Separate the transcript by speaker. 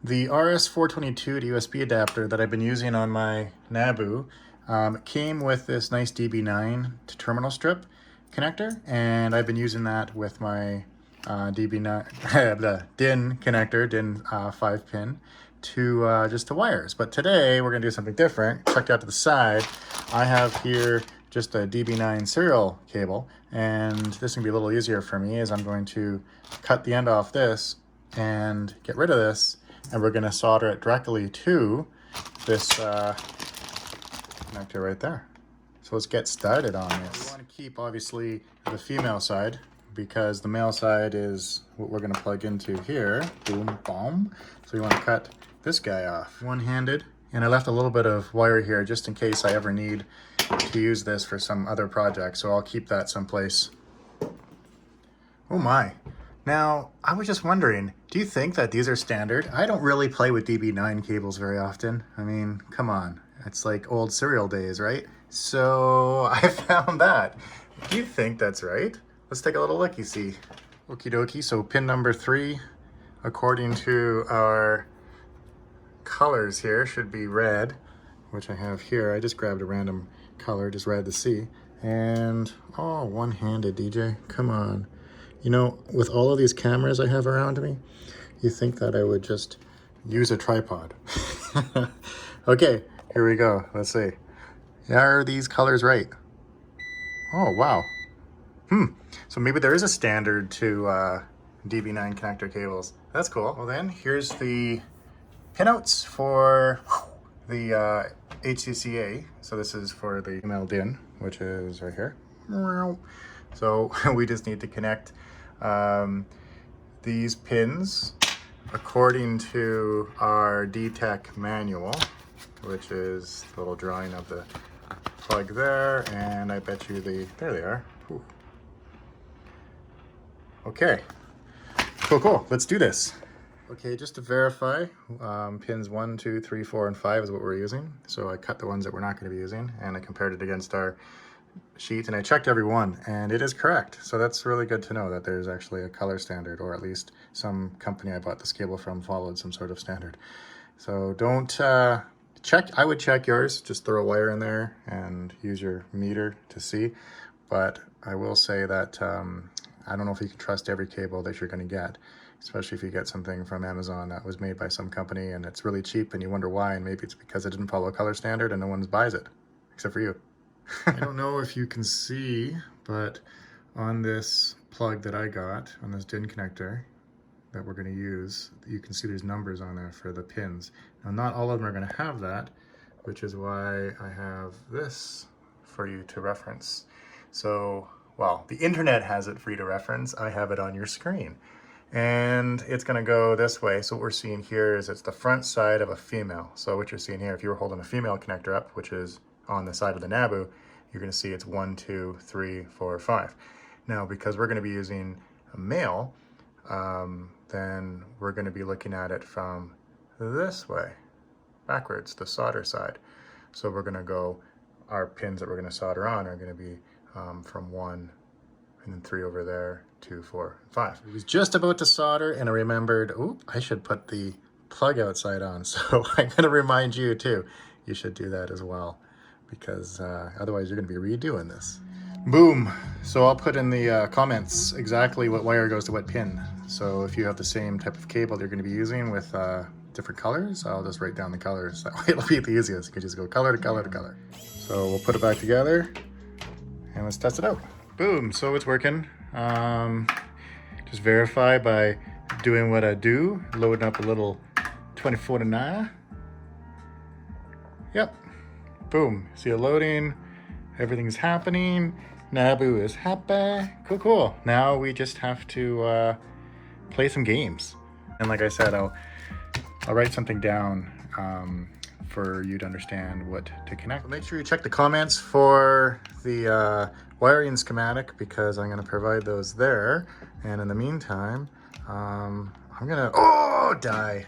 Speaker 1: The RS422 to USB adapter that I've been using on my Nabu came with this nice DB9 to terminal strip connector, and I've been using that with my DB9 the DIN connector, DIN 5-pin to just to wires. But today we're gonna do something different. Check out to the side. I have here just a DB9 serial cable, and this is gonna be a little easier for me as I'm going to cut the end off this and get rid of this, and we're gonna solder it directly to this connector right there. So let's get started on this. We want to keep obviously the female side because the male side is what we're gonna plug into here. Boom, boom. So we want to cut this guy off one-handed, and I left a little bit of wire here just in case I ever need to use this for some other project, so I'll keep that someplace. Oh my. Now, I was just wondering, do you think that these are standard? I don't really play with DB9 cables very often. I mean, come on. It's like old serial days, right? So I found that. Do you think that's right? Let's take a little looky-see. Okie dokie, so pin number 3, according to our colors here, should be red, which I have here. I just grabbed a random color, just red to see. And, oh, one-handed, DJ, come on. You know, with all of these cameras I have around me, you think that I would just use a tripod. Okay, here we go. Let's see. Are these colors right? Oh, wow. So maybe there is a standard to DB9 connector cables. That's cool. Well then, here's the pinouts for the HCCA. So this is for the female DIN, which is right here. So we just need to connect these pins according to our DTech manual, which is the little drawing of the plug there, and I bet you there they are. Ooh. Okay, cool, let's do this. Okay, just to verify, pins 1, 2, 3, 4, and 5 is what we're using. So I cut the ones that we're not going to be using, and I compared it against our sheet, and I checked every one, and it is correct. So that's really good to know that there's actually a color standard, or at least some company I bought this cable from followed some sort of standard. So don't check. I would check yours, just throw a wire in there and use your meter to see. But I will say that I don't know if you can trust every cable that you're going to get, especially if you get something from Amazon that was made by some company and it's really cheap and you wonder why, and maybe it's because it didn't follow a color standard and no one buys it, except for you. I don't know if you can see, but on this plug that I got, on this DIN connector that we're going to use, you can see there's numbers on there for the pins. Now, not all of them are going to have that, which is why I have this for you to reference. So, well, the internet has it for you to reference. I have it on your screen. And it's going to go this way. So what we're seeing here is it's the front side of a female. So what you're seeing here, if you were holding a female connector up, which is on the side of the Nabu, you're going to see it's 1, 2, 3, 4, 5. Now, because we're going to be using a male, then we're going to be looking at it from this way, backwards, the solder side. So we're going to go, our pins that we're going to solder on are going to be from 1 and then 3 over there, 2, 4, 5. I was just about to solder and I remembered, oh, I should put the plug outside on. So I'm going to remind you too, you should do that as well, because otherwise you're going to be redoing this. Boom. So I'll put in the comments exactly what wire goes to what pin. So if you have the same type of cable you're going to be using with different colors, I'll just write down the colors. That way it'll be the easiest. You can just go color to color to color. So we'll put it back together and let's test it out. Boom. So it's working. Just verify by doing what I do, loading up a little 2049. Yep. Boom. See it loading. Everything's happening. Nabu is happy. Cool. Now we just have to play some games. And like I said, I'll write something down for you to understand what to connect. So make sure you check the comments for the wiring schematic, because I'm going to provide those there. And in the meantime, I'm going to die.